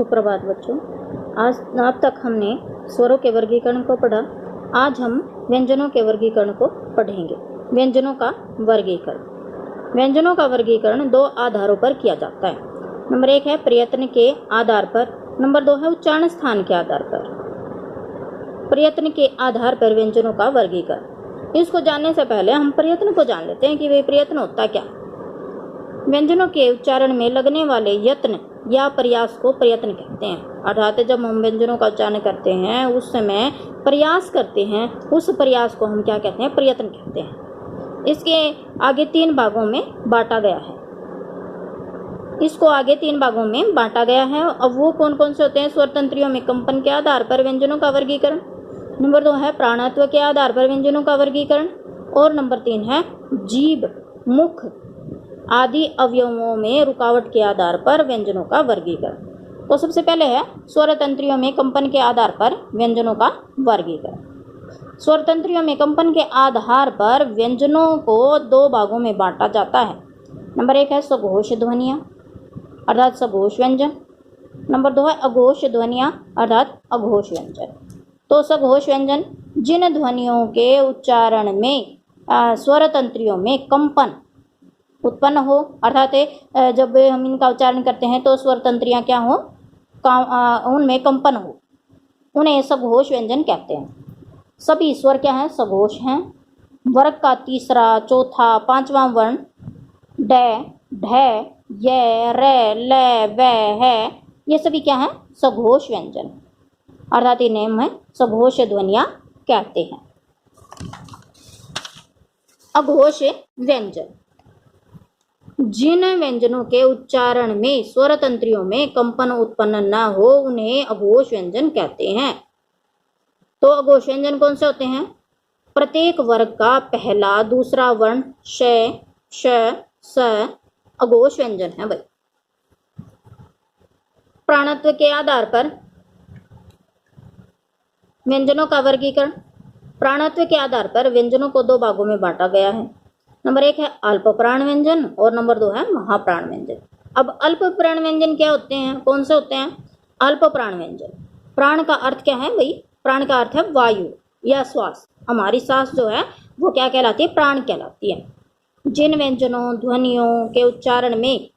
सुप्रभात बच्चों। आज अब तक हमने स्वरों के वर्गीकरण को पढ़ा। आज हम व्यंजनों के वर्गीकरण को पढ़ेंगे। व्यंजनों का वर्गीकरण दो आधारों पर किया जाता है। नंबर 1 है प्रयत्न के आधार पर, नंबर 2 है उच्चारण स्थान के आधार पर। प्रयत्न के आधार पर व्यंजनों का वर्गीकरण। इसको जानने से पहले हम प्रयत्न को जान लेते हैं कि वे प्रयत्न होता क्या। व्यंजनों के उच्चारण में लगने वाले यत्न या प्रयास को प्रयत्न कहते हैं। अर्थात जब हम व्यंजनों का उच्चारण करते हैं उस समय प्रयास करते हैं, उस प्रयास को हम क्या कहते हैं? प्रयत्न कहते हैं। इसके आगे 3 भागों में बांटा गया है। अब वो कौन कौन से होते हैं? स्वर तंत्रियों में कंपन के आधार पर व्यंजनों का वर्गीकरण, नंबर 2 है प्राणत्व के आधार पर व्यंजनों का वर्गीकरण, और नंबर 3 है जीभ, मुख आदि अवयवों में रुकावट के आधार पर व्यंजनों का वर्गीकरण। तो सबसे पहले है स्वर तंत्रियों में कंपन के आधार पर व्यंजनों का वर्गीकरण। स्वर तंत्रियों में कंपन के आधार पर व्यंजनों को 2 भागों में बांटा जाता है। नंबर 1 है सघोष ध्वनियाँ अर्थात सघोष व्यंजन, नंबर 2 है अघोष ध्वनियाँ अर्थात अघोष व्यंजन। तो सघोष व्यंजन जिन ध्वनियों के उच्चारण में स्वर तंत्रियों में कंपन उत्पन्न हो, अर्थात जब हम इनका उच्चारण करते हैं तो स्वर तंत्रियाँ क्या हो, उनमें कंपन हो, उन्हें सघोष व्यंजन कहते हैं। सभी स्वर क्या हैं? सघोष हैं। वर्ग का तीसरा, चौथा, 5वां वर्ण ड, ढ, य, र, ल, व, है, ये सभी क्या हैं? सघोष व्यंजन अर्थात इन्हें हम सघोष ध्वनियाँ कहते हैं। अघोष व्यंजन जिन व्यंजनों के उच्चारण में स्वर तंत्रियों में कंपन उत्पन्न न हो उन्हें अघोष व्यंजन कहते हैं। तो अघोष व्यंजन कौन से होते हैं? प्रत्येक वर्ग का पहला दूसरा वर्ण श, श, स अघोष व्यंजन है भाई। प्राणत्व के आधार पर व्यंजनों का वर्गीकरण। प्राणत्व के आधार पर व्यंजनों को 2 भागों में बांटा गया है। नंबर 1 है अल्प प्राण व्यंजन और नंबर 2 है महाप्राण व्यंजन। अब अल्प प्राण व्यंजन क्या होते हैं? कौन से होते हैं? अल्प प्राण व्यंजन। प्राण का अर्थ क्या है भाई? प्राण का अर्थ है वायु या श्वास। हमारी सांस जो है वो क्या कहलाती है? प्राण कहलाती है। जिन व्यंजनों ध्वनियों के उच्चारण में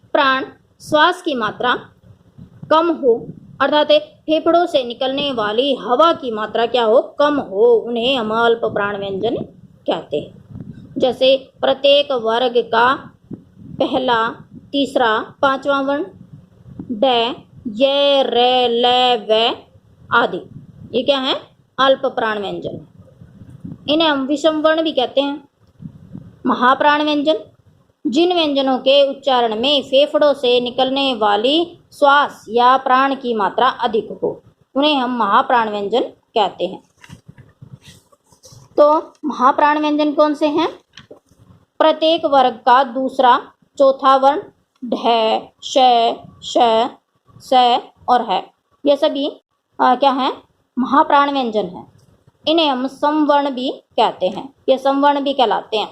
प्राण श्वास की मात्रा कम हो, अर्थात फेफड़ों से निकलने वाली हवा की मात्रा क्या हो? कम हो, उन्हें हम अल्प प्राण व्यंजन कहते हैं। जैसे प्रत्येक वर्ग का पहला तीसरा 5वां वर्ण ड, य, र, ल, व आदि, ये क्या है? अल्प प्राण व्यंजन। इन्हें हम विषम वर्ण भी कहते हैं। महाप्राण व्यंजन जिन व्यंजनों के उच्चारण में फेफड़ों से निकलने वाली श्वास या प्राण की मात्रा अधिक हो उन्हें हम महाप्राण व्यंजन कहते हैं। तो महाप्राण व्यंजन कौन से हैं? प्रत्येक वर्ग का दूसरा चौथा वर्ण ढ, श, श, स और है, ये सभी क्या हैं? महाप्राण व्यंजन हैं। इन्हें हम समवर्ण भी कहते हैं, ये समवर्ण भी कहलाते हैं।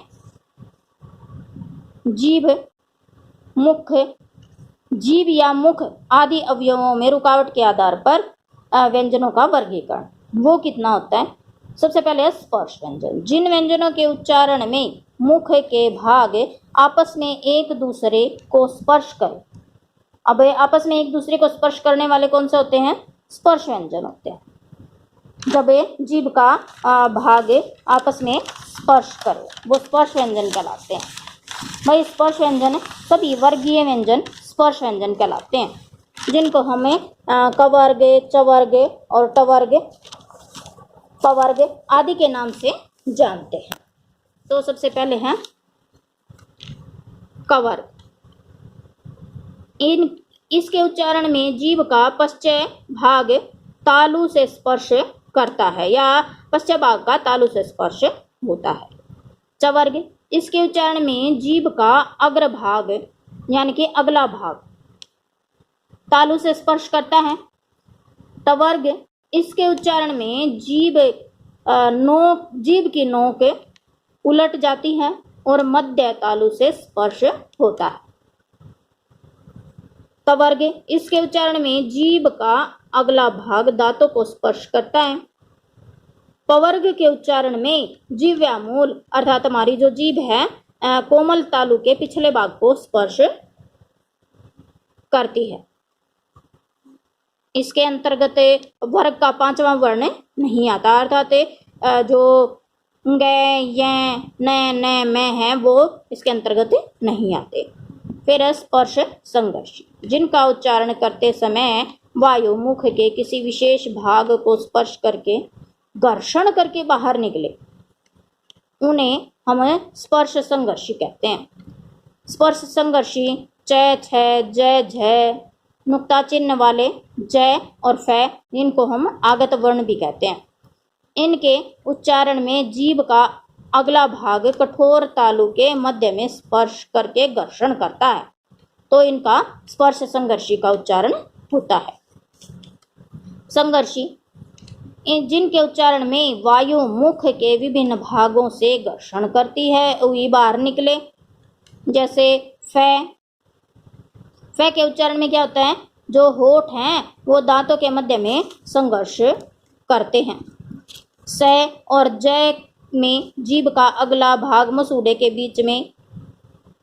जीभ, मुख, जीभ या मुख आदि अवयवों में रुकावट के आधार पर व्यंजनों का वर्गीकरण वो कितना होता है? सबसे पहले स्पर्श व्यंजन जिन व्यंजनों के उच्चारण में मुख के भाग आपस में एक दूसरे को स्पर्श करें। अब आपस में एक दूसरे को स्पर्श करने वाले कौन से होते हैं? स्पर्श व्यंजन होते हैं। जब जीभ का भाग आपस में स्पर्श करे वो स्पर्श व्यंजन कहलाते हैं। भाई स्पर्श व्यंजन सभी वर्गीय व्यंजन स्पर्श व्यंजन कहलाते हैं, जिनको हमें कवर्ग, चवर्ग और टवर्ग, पवर्ग आदि के नाम से जानते हैं। तो सबसे पहले हैं कवर्ग। इसके उच्चारण में जीभ का पश्चय भाग तालु से स्पर्श करता है या पश्चय भाग का तालु से स्पर्श होता है। चवर्ग इसके उच्चारण में जीभ का अग्रभाग यानी कि अगला भाग तालु से स्पर्श करता है। टवर्ग इसके उच्चारण में जीभ की नोक उलट जाती है और मध्य तालु से स्पर्श होता है। का वर्ग, इसके उच्चारण में जीभ का अगला भाग दांतों को स्पर्श करता है। पवर्ग के उच्चारण में जीव्यामूल अर्थात हमारी जो जीभ है कोमल तालु के पिछले भाग को स्पर्श करती है। इसके अंतर्गत वर्ग का पांचवा वर्ण नहीं आता, अर्थात जो ग, य, न, मैं है वो इसके अंतर्गत नहीं आते। फिर स्पर्श संघर्षी, जिनका उच्चारण करते समय वायु मुख के किसी विशेष भाग को स्पर्श करके घर्षण करके बाहर निकले, उन्हें हम स्पर्श संघर्षी कहते हैं। स्पर्श संघर्षी च, छ, ज, झ, नुक्ता चिन्ह वाले ज और फ, इनको हम आगत वर्ण भी कहते हैं। इनके उच्चारण में जीभ का अगला भाग कठोर तालु के मध्य में स्पर्श करके घर्षण करता है, तो इनका स्पर्श संघर्षी का उच्चारण होता है। संघर्षी जिनके उच्चारण में वायु मुख के विभिन्न भागों से घर्षण करती है, वही बाहर निकले, जैसे फ के उच्चारण में क्या होता है, जो होठ हैं वो दांतों के मध्य में संघर्ष करते हैं। स और ज में जीभ का अगला भाग मसूड़े के बीच में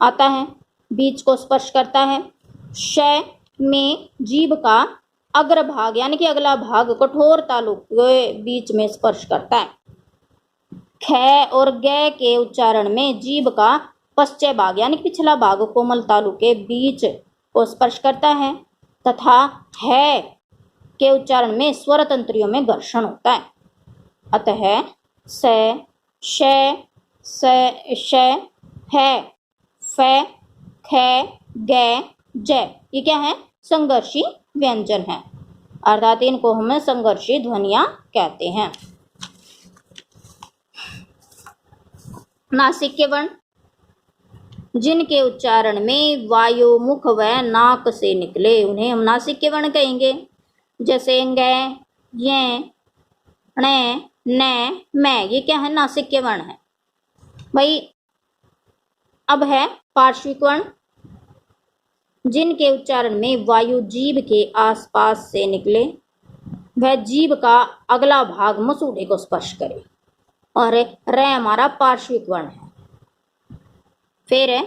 आता है, बीच को स्पर्श करता है। श में जीभ का अग्रभाग यानी कि अगला भाग कठोर तालु के बीच में स्पर्श करता है। ख और ग के उच्चारण में जीभ का पश्चय भाग यानी कि पिछला भाग कोमल तालु के बीच को स्पर्श करता है, तथा है के उच्चारण में स्वर तंत्रियों में घर्षण होता है। अतः स, श, श, है, फ, ख, ग, ज ये क्या है, संघर्षी व्यंजन है, अर्थात इनको हम संघर्षी ध्वनियां कहते हैं। नासिक वर्ण, जिनके उच्चारण में वायु मुख व नाक से निकले, उन्हें हम नासिक वर्ण कहेंगे। जैसे ग, य, ण, न, मैं, ये क्या है, नासिक वर्ण है भाई। अब है पार्श्विक वर्ण, जिनके उच्चारण में वायु जीभ के आसपास से निकले, वह जीभ का अगला भाग मसूड़े को स्पर्श करे, और र हमारा पार्श्विक वर्ण है। फिर है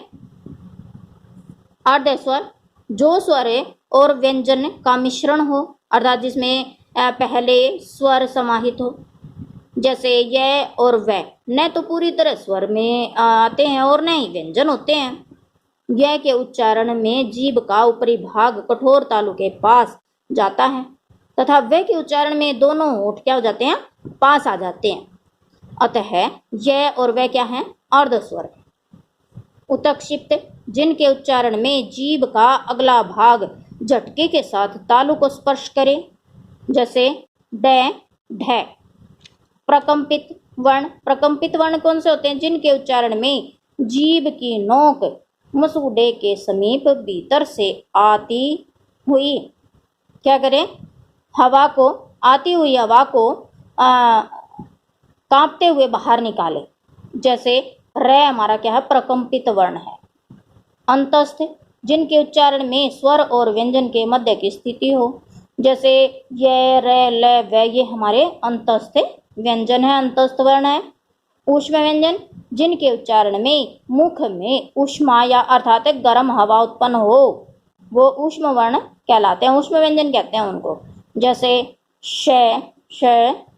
अर्ध स्वर, जो स्वर और व्यंजन का मिश्रण हो, अर्थात जिसमें पहले स्वर समाहित हो, जैसे य और व, न तो पूरी तरह स्वर में आते हैं और न ही व्यंजन होते हैं। य के उच्चारण में जीभ का ऊपरी भाग कठोर तालु के पास जाता है, तथा व के उच्चारण में दोनों होठ क्या हो जाते हैं, पास आ जाते हैं। अतः य और व क्या है, अर्ध स्वर है। उत्क्षिप्त, जिनके उच्चारण में जीभ का अगला भाग झटके के साथ तालु को स्पर्श करे, जैसे ड, ढ। प्रकंपित वर्ण, प्रकंपित वर्ण कौन से होते हैं, जिनके उच्चारण में जीभ की नोक मसूड़े के समीप भीतर से आती हुई क्या करें, हवा को, आती हुई हवा को कांपते हुए बाहर निकाले, जैसे र हमारा क्या है, प्रकंपित वर्ण है। अंतस्थ, जिनके उच्चारण में स्वर और व्यंजन के मध्य की स्थिति हो, जैसे य, र, ल, व, ये हमारे अंतस्थ व्यंजन है, अंतस्थ वर्ण है। ऊष्म व्यंजन, जिनके उच्चारण में मुख में ऊष्मा या अर्थात गर्म हवा उत्पन्न हो, वो ऊष्म वर्ण कहलाते हैं, ऊष्म व्यंजन कहते हैं उनको, जैसे श, श,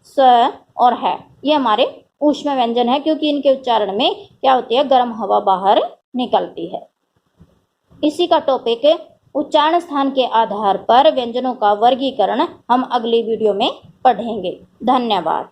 स और है, ये हमारे ऊष्म व्यंजन है, क्योंकि इनके उच्चारण में क्या होती है, गर्म हवा बाहर निकलती है। इसी का टॉपिक उच्चारण स्थान के आधार पर व्यंजनों का वर्गीकरण हम अगली वीडियो में पढ़ेंगे। धन्यवाद।